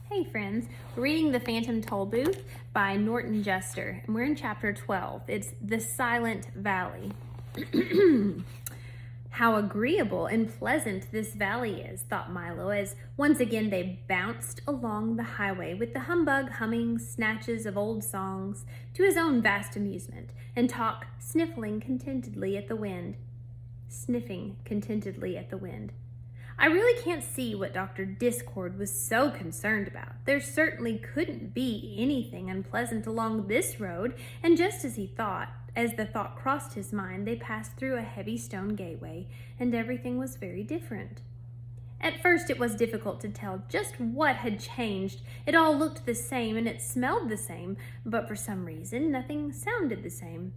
Hey friends, we're reading The Phantom Tollbooth by Norton Juster, and we're in chapter 12. It's The Silent Valley. How agreeable and pleasant this valley is, thought Milo, as once again they bounced along the highway with the humbug humming snatches of old songs to his own vast amusement, and Talk sniffing contentedly at the wind. I really can't see what Dr. Discord was so concerned about. There certainly couldn't be anything unpleasant along this road, and just as the thought crossed his mind, they passed through a heavy stone gateway, and everything was very different. At first it was difficult to tell just what had changed. It all looked the same and it smelled the same, but for some reason nothing sounded the same.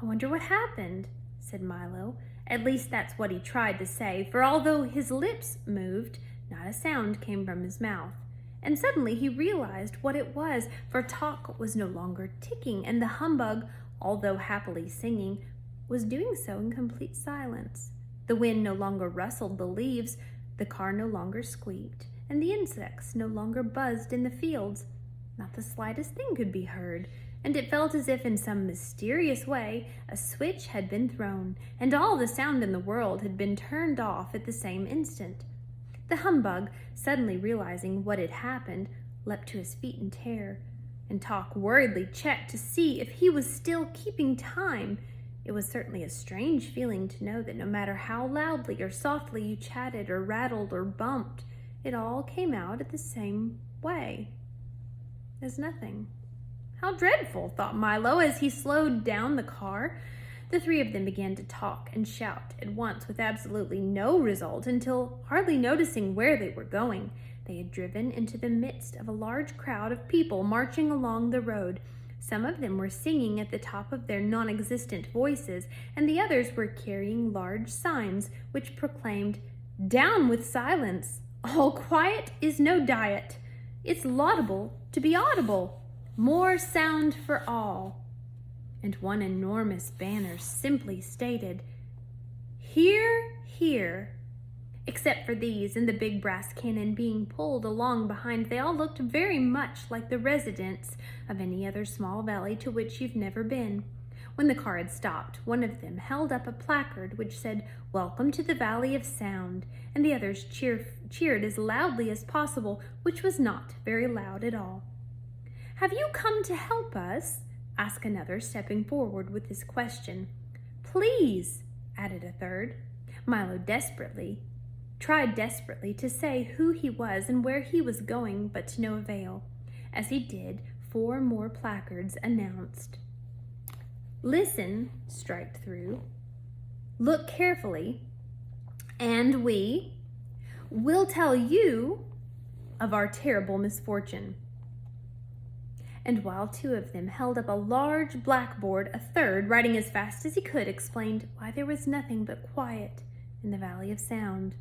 "I wonder what happened," said Milo. At least that's what he tried to say, for although his lips moved, not a sound came from his mouth. And suddenly he realized what it was, for Talk was no longer ticking, and the humbug, although happily singing, was doing so in complete silence. The wind no longer rustled the leaves, the car no longer squeaked, and the insects no longer buzzed in the fields. Not the slightest thing could be heard, and it felt as if in some mysterious way a switch had been thrown, and all the sound in the world had been turned off at the same instant. The humbug, suddenly realizing what had happened, leapt to his feet in terror, and Talk worriedly checked to see if he was still keeping time. It was certainly a strange feeling to know that no matter how loudly or softly you chatted or rattled or bumped, it all came out at the same way, as nothing. "How dreadful," thought Milo as he slowed down the car. The three of them began to talk and shout at once with absolutely no result until, hardly noticing where they were going, they had driven into the midst of a large crowd of people marching along the road. Some of them were singing at the top of their non-existent voices, and the others were carrying large signs which proclaimed, "Down with silence! All quiet is no diet! It's laudable to be audible! More sound for all!" And one enormous banner simply stated, "Hear, hear." Except for these and the big brass cannon being pulled along behind, they all looked very much like the residents of any other small valley to which you've never been. When the car had stopped, one of them held up a placard which said, "Welcome to the Valley of Sound," and the others cheered as loudly as possible, which was not very loud at all. "Have you come to help us?" asked another, stepping forward with this question. "Please," added a third. Milo tried desperately to say who he was and where he was going, but to no avail. As he did, 4 more placards announced, "Listen, strike through, look carefully, and we will tell you of our terrible misfortune." And while 2 of them held up a large blackboard, a third, writing as fast as he could, explained why there was nothing but quiet in the Valley of Sound.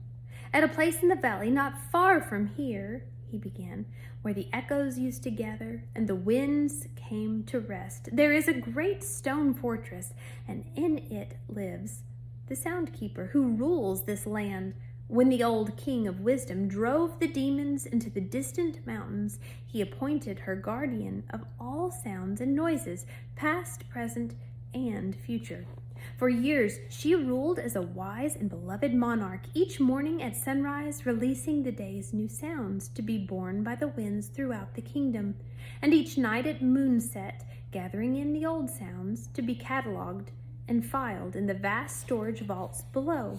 "At a place in the valley not far from here," he began, "where the echoes used to gather and the winds came to rest, there is a great stone fortress, and in it lives the Sound Keeper who rules this land. When the old King of Wisdom drove the demons into the distant mountains, he appointed her guardian of all sounds and noises, past, present, and future. For years, she ruled as a wise and beloved monarch, each morning at sunrise releasing the day's new sounds to be borne by the winds throughout the kingdom, and each night at moonset, gathering in the old sounds to be catalogued and filed in the vast storage vaults below."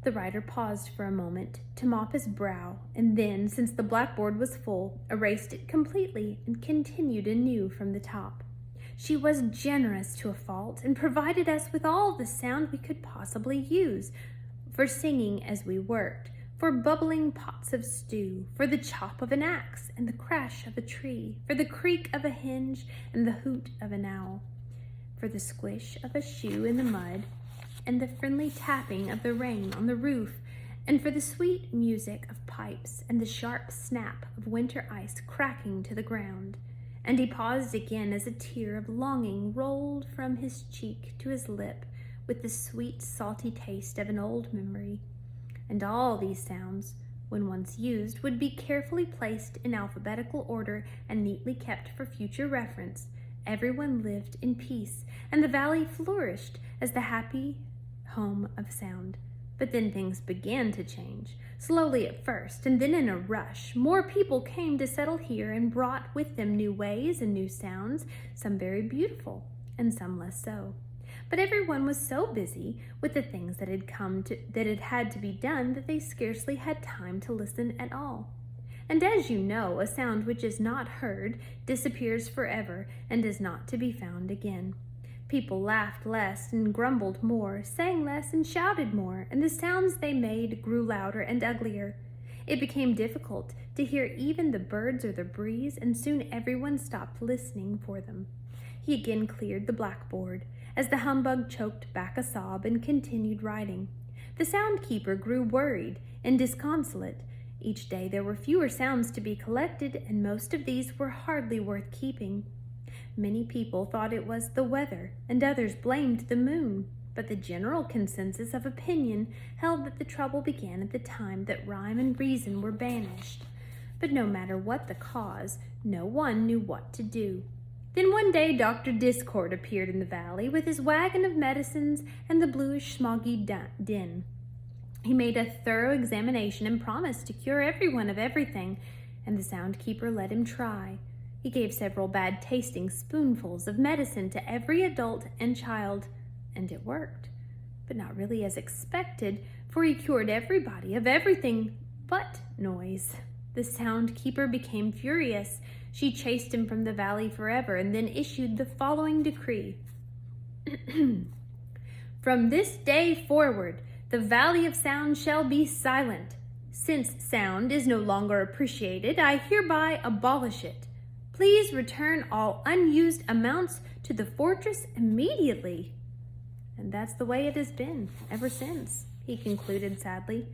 The writer paused for a moment to mop his brow, and then, since the blackboard was full, erased it completely and continued anew from the top. "She was generous to a fault, and provided us with all the sound we could possibly use, for singing as we worked, for bubbling pots of stew, for the chop of an axe and the crash of a tree, for the creak of a hinge and the hoot of an owl, for the squish of a shoe in the mud, and the friendly tapping of the rain on the roof, and for the sweet music of pipes and the sharp snap of winter ice cracking to the ground." And he paused again as a tear of longing rolled from his cheek to his lip with the sweet, salty taste of an old memory. "And all these sounds when once used, would be carefully placed in alphabetical order and neatly kept for future reference. Everyone lived in peace, and the valley flourished as the happy home of sound. But then things began to change, slowly at first, and then in a rush. More people came to settle here and brought with them new ways and new sounds, some very beautiful and some less so. But everyone was so busy with the things that had had to be done that they scarcely had time to listen at all. And as you know, a sound which is not heard disappears forever and is not to be found again. People laughed less and grumbled more, sang less and shouted more, and the sounds they made grew louder and uglier. It became difficult to hear even the birds or the breeze, and soon everyone stopped listening for them. He again cleared the blackboard, as the humbug choked back a sob and continued writing. The sound keeper grew worried and disconsolate. Each day there were fewer sounds to be collected, and most of these were hardly worth keeping. Many people thought it was the weather, and others blamed the moon, but the general consensus of opinion held that the trouble began at the time that rhyme and reason were banished. But no matter what the cause, no one knew what to do. Then one day Dr. Discord appeared in the valley with his wagon of medicines and the bluish smoggy din. He made a thorough examination and promised to cure everyone of everything, and the sound keeper let him try. He gave several bad-tasting spoonfuls of medicine to every adult and child, and it worked. But not really as expected, for he cured everybody of everything but noise. The sound keeper became furious. She chased him from the valley forever and then issued the following decree. From this day forward, the Valley of Sound shall be silent. Since sound is no longer appreciated, I hereby abolish it. Please return all unused amounts to the fortress immediately. And that's the way it has been ever since, he concluded sadly.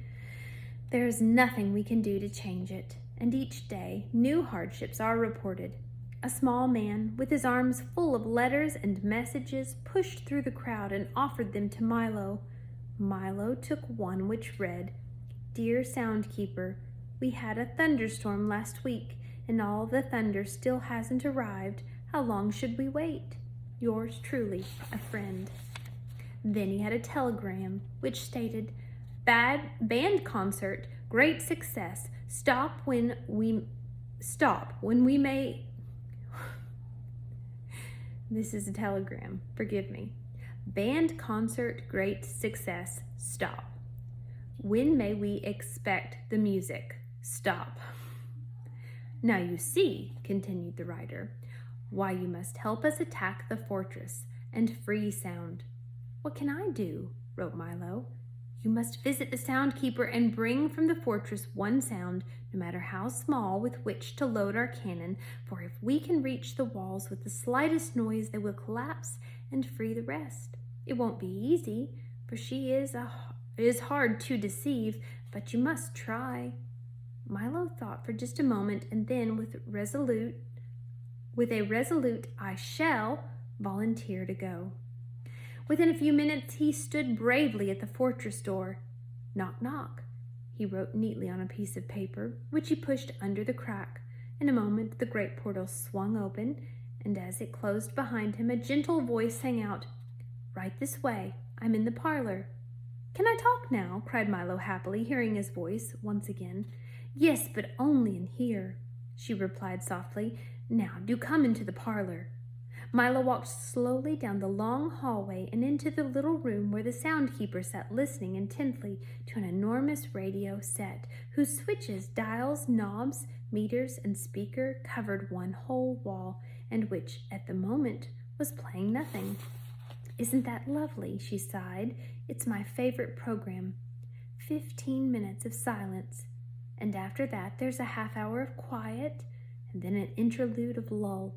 There is nothing we can do to change it, and each day new hardships are reported. A small man, with his arms full of letters and messages, pushed through the crowd and offered them to Milo. Milo took one which read, Dear Soundkeeper, we had a thunderstorm last week, and all the thunder still hasn't arrived. How long should we wait? Yours truly, a friend. Then he had a telegram, which stated, Band concert, great success. Stop when we may... This is a telegram, forgive me. Band concert, great success. Stop. When may we expect the music? Stop. Now you see, continued the writer, why you must help us attack the fortress and free sound. What can I do? Wrote Milo. You must visit the Soundkeeper and bring from the fortress one sound, no matter how small, with which to load our cannon, for if we can reach the walls with the slightest noise, they will collapse and free the rest. It won't be easy, for she is hard to deceive, but you must try. Milo thought for just a moment, and then with a resolute I shall, volunteer to go. Within a few minutes he stood bravely at the fortress door. Knock, knock, he wrote neatly on a piece of paper, which he pushed under the crack. In a moment the great portal swung open, and as it closed behind him, a gentle voice sang out, Right this way, I'm in the parlor. Can I talk now? Cried Milo happily, hearing his voice once again. Yes, but only in here, she replied softly. Now do come into the parlor. Milo walked slowly down the long hallway and into the little room where the Soundkeeper sat listening intently to an enormous radio set whose switches, dials, knobs, meters, and speaker covered one whole wall, and which, at the moment, was playing nothing. Isn't that lovely? She sighed. It's my favorite program. 15 minutes of silence, and after that there's a half hour of quiet, and then an interlude of lull.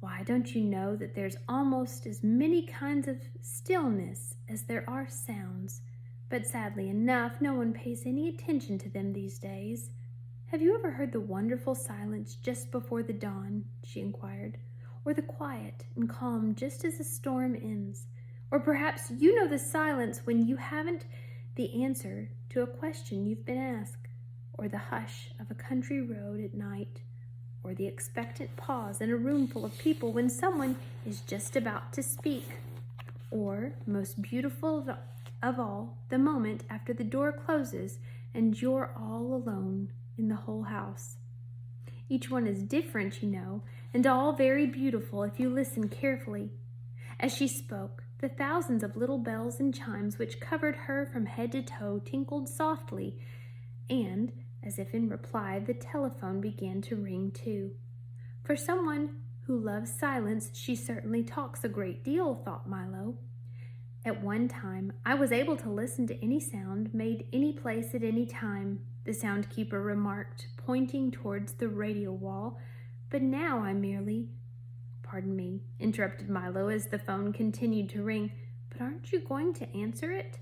Why, don't you know that there's almost as many kinds of stillness as there are sounds? But sadly enough, no one pays any attention to them these days. Have you ever heard the wonderful silence just before the dawn? She inquired. Or the quiet and calm just as a storm ends? Or perhaps you know the silence when you haven't the answer to a question you've been asked? or the hush of a country road at night, or the expectant pause in a room full of people when someone is just about to speak, or, most beautiful of all, the moment after the door closes and you're all alone in the whole house. Each one is different, you know, and all very beautiful if you listen carefully. As she spoke, the thousands of little bells and chimes which covered her from head to toe tinkled softly, and, as if in reply, the telephone began to ring too. For someone who loves silence, she certainly talks a great deal, thought Milo. At one time, I was able to listen to any sound made any place at any time, the soundkeeper remarked, pointing towards the radio wall, but now I merely— "Pardon me," interrupted Milo as the phone continued to ring, "but aren't you going to answer it?"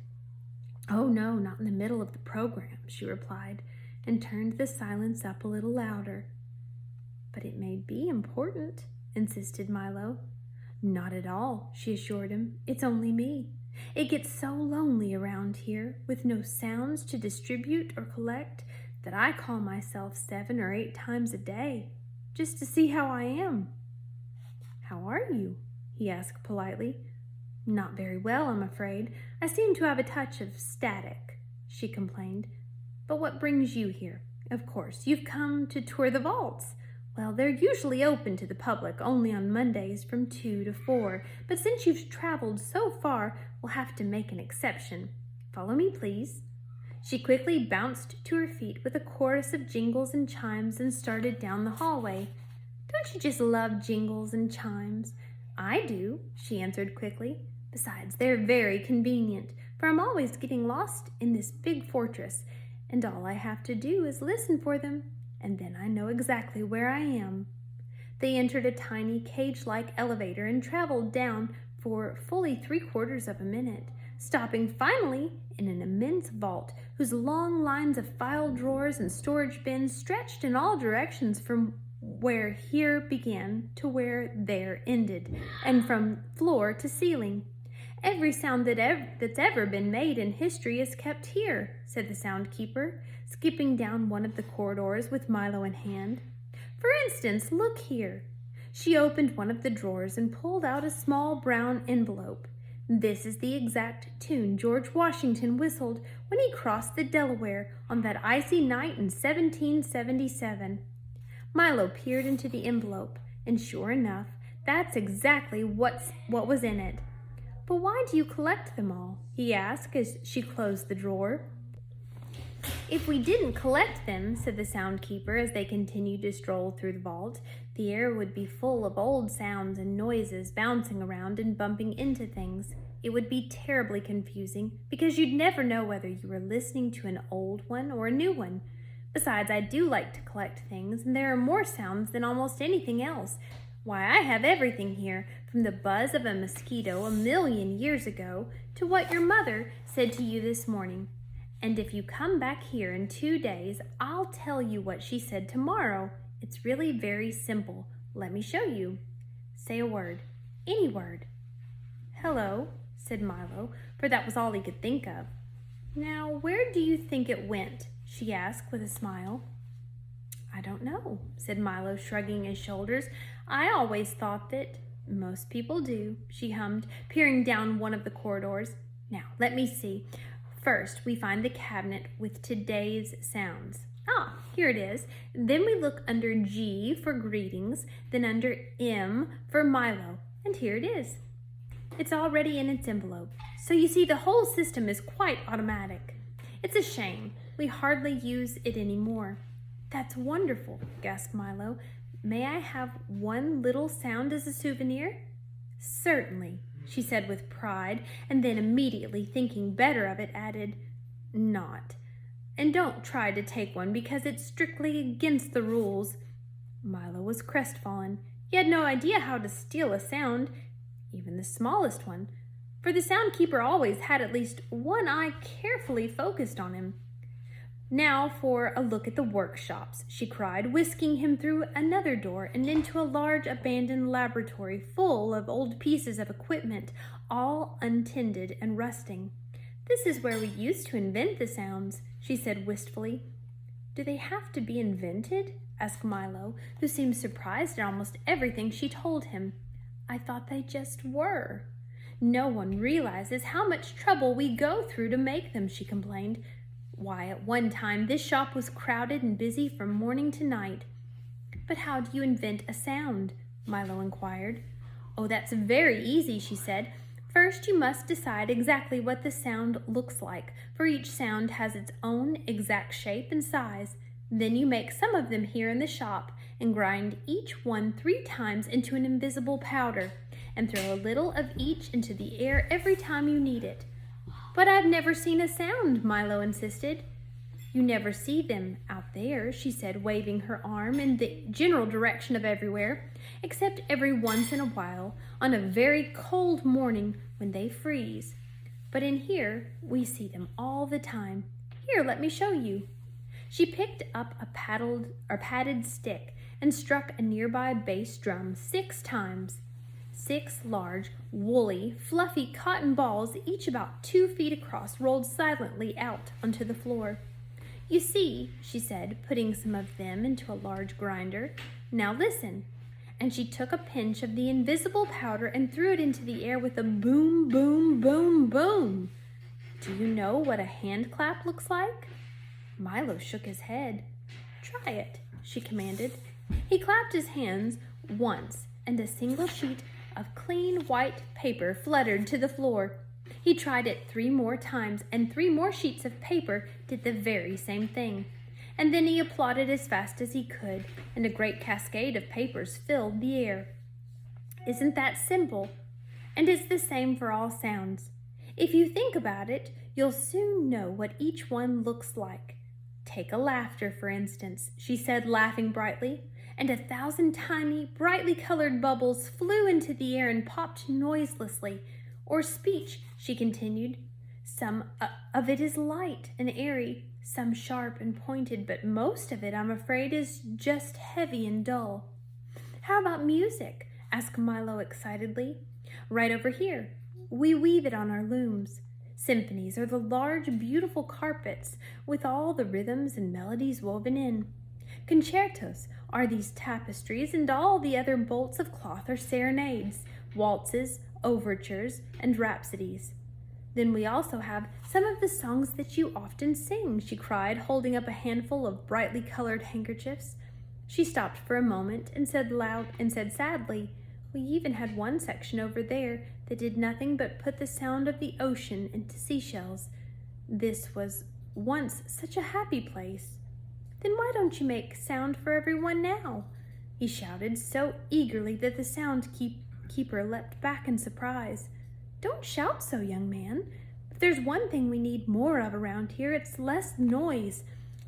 "Oh, no, not in the middle of the program," she replied, and turned the silence up a little louder. "But it may be important," insisted Milo. "Not at all," she assured him. "It's only me. It gets so lonely around here, with no sounds to distribute or collect, that I call myself 7 or 8 times a day, just to see how I am." "How are you?" he asked politely. "Not very well, I'm afraid. I seem to have a touch of static," she complained. "But what brings you here? Of course, you've come to tour the vaults. Well, they're usually open to the public only on Mondays from 2 to 4, but since you've traveled so far, we'll have to make an exception. Follow me, please." She quickly bounced to her feet with a chorus of jingles and chimes and started down the hallway. "Don't you just love jingles and chimes?" "I do," she answered quickly. "Besides, they're very convenient, for I'm always getting lost in this big fortress, and all I have to do is listen for them, and then I know exactly where I am." They entered a tiny cage-like elevator and traveled down for fully 3/4 of a minute, stopping finally in an immense vault whose long lines of file drawers and storage bins stretched in all directions from where here began to where there ended, and from floor to ceiling. "Every sound that's ever been made in history is kept here," said the soundkeeper, skipping down one of the corridors with Milo in hand. "For instance, look here." She opened one of the drawers and pulled out a small brown envelope. "This is the exact tune George Washington whistled when he crossed the Delaware on that icy night in 1777. Milo peered into the envelope, and sure enough, that's exactly what was in it. "But why do you collect them all?" he asked as she closed the drawer. "If we didn't collect them," said the soundkeeper as they continued to stroll through the vault, "the air would be full of old sounds and noises bouncing around and bumping into things. It would be terribly confusing because you'd never know whether you were listening to an old one or a new one. Besides, I do like to collect things, and there are more sounds than almost anything else. Why, I have everything here, from the buzz of a mosquito 1,000,000 years ago to what your mother said to you this morning. And if you come back here in 2 days, I'll tell you what she said tomorrow. It's really very simple. Let me show you. Say a word. Any word." "Hello," said Milo, for that was all he could think of. "Now, where do you think it went?" she asked with a smile. "I don't know," said Milo, shrugging his shoulders. "I always thought that—" "Most people do," she hummed, peering down one of the corridors. "Now, let me see. First, we find the cabinet with today's sounds. Ah, here it is. Then we look under G for greetings, then under M for Milo, and here it is. It's already in its envelope. So you see, the whole system is quite automatic. It's a shame. We hardly use it anymore." "That's wonderful," gasped Milo. "May I have one little sound as a souvenir?" "Certainly," she said with pride, and then immediately thinking better of it, added, "Not. And don't try to take one because it's strictly against the rules." Milo was crestfallen. He had no idea how to steal a sound, even the smallest one, for the soundkeeper always had at least one eye carefully focused on him. "Now for a look at the workshops," she cried, whisking him through another door and into a large abandoned laboratory full of old pieces of equipment, all untended and rusting. "This is where we used to invent the sounds," she said wistfully. Do they have to be invented? Asked Milo, who seemed surprised at almost everything she told him. I thought they just were. No one realizes how much trouble we go through to make them, she complained. Why, at one time this shop was crowded and busy from morning to night. But how do you invent a sound? Milo inquired. Oh, that's very easy, she said. First, you must decide exactly what the sound looks like, for each sound has its own exact shape and size. Then you make some of them here in the shop and grind each one 3 times into an invisible powder and throw a little of each into the air every time you need it. But I've never seen a sound, Milo insisted. You never see them out there, she said, waving her arm in the general direction of everywhere, except every once in a while on a very cold morning when they freeze. But in here, we see them all the time. Here, let me show you. She picked up a padded stick and struck a nearby bass drum 6 times. 6 large, woolly, fluffy cotton balls, each about 2 feet across, rolled silently out onto the floor. You see, she said, putting some of them into a large grinder. Now listen. And she took a pinch of the invisible powder and threw it into the air with a boom, boom, boom, boom. Do you know what a hand clap looks like? Milo shook his head. Try it, she commanded. He clapped his hands once, and a single sheet of clean white paper fluttered to the floor. He tried it 3 more times, and 3 more sheets of paper did the very same thing. And then he applauded as fast as he could, and a great cascade of papers filled the air. Isn't that simple? And it's the same for all sounds. If you think about it, you'll soon know what each one looks like. Take a laughter, for instance, she said, laughing brightly, and 1,000 tiny, brightly colored bubbles flew into the air and popped noiselessly. Or speech, she continued. Some of it is light and airy, some sharp and pointed, but most of it, I'm afraid, is just heavy and dull. How about music? Asked Milo excitedly. Right over here. We weave it on our looms. Symphonies are the large, beautiful carpets with all the rhythms and melodies woven in. Concertos are these tapestries, and all the other bolts of cloth are serenades, waltzes, overtures, and rhapsodies. Then we also have some of the songs that you often sing, she cried, holding up a handful of brightly colored handkerchiefs. She stopped for a moment and said sadly, we even had one section over there that did nothing but put the sound of the ocean into seashells. This was once such a happy place. Then why don't you make sound for everyone now? He shouted so eagerly that the sound keeper leapt back in surprise. Don't shout so, young man. If there's one thing we need more of around here, it's less noise.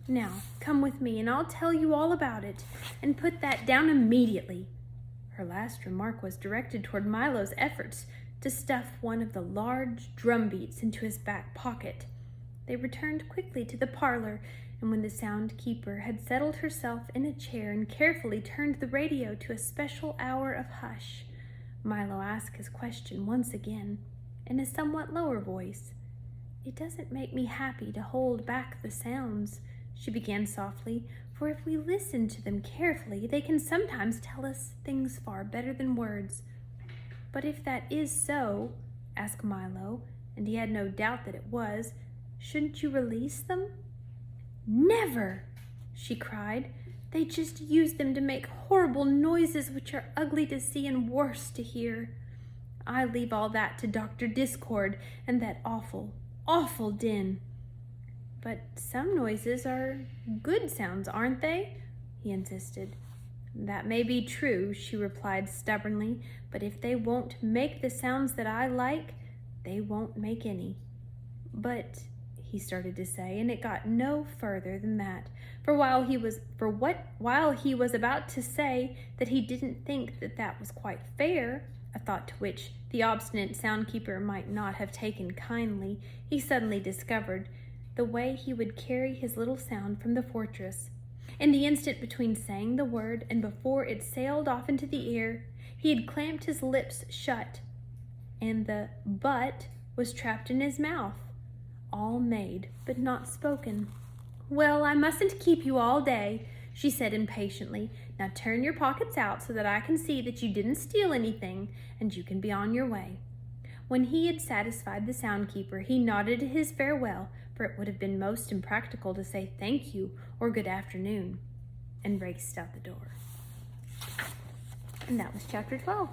Now, come with me and I'll tell you all about it, and put that down immediately. Her last remark was directed toward Milo's efforts to stuff one of the large drum beats into his back pocket. They returned quickly to the parlor, and when the sound keeper had settled herself in a chair and carefully turned the radio to a special hour of hush, Milo asked his question once again, in a somewhat lower voice. It doesn't make me happy to hold back the sounds, she began softly, for if we listen to them carefully, they can sometimes tell us things far better than words. But if that is so, asked Milo, and he had no doubt that it was, shouldn't you release them? Never, she cried. They just use them to make horrible noises which are ugly to see and worse to hear. I leave all that to Dr. Discord and that awful, awful din. But some noises are good sounds, aren't they? He insisted. That may be true, she replied stubbornly, but if they won't make the sounds that I like, they won't make any. But, he started to say, and it got no further than that. For while he was about to say that he didn't think that was quite fair, a thought to which the obstinate soundkeeper might not have taken kindly, he suddenly discovered the way he would carry his little sound from the fortress. In the instant between saying the word and before it sailed off into the air, he had clamped his lips shut, and the "but" was trapped in his mouth, all made but not spoken. Well, I mustn't keep you all day, she said impatiently. Now turn your pockets out so that I can see that you didn't steal anything, and you can be on your way. When he had satisfied the soundkeeper, he nodded his farewell, for it would have been most impractical to say thank you or good afternoon, and raced out the door. And that was chapter 12.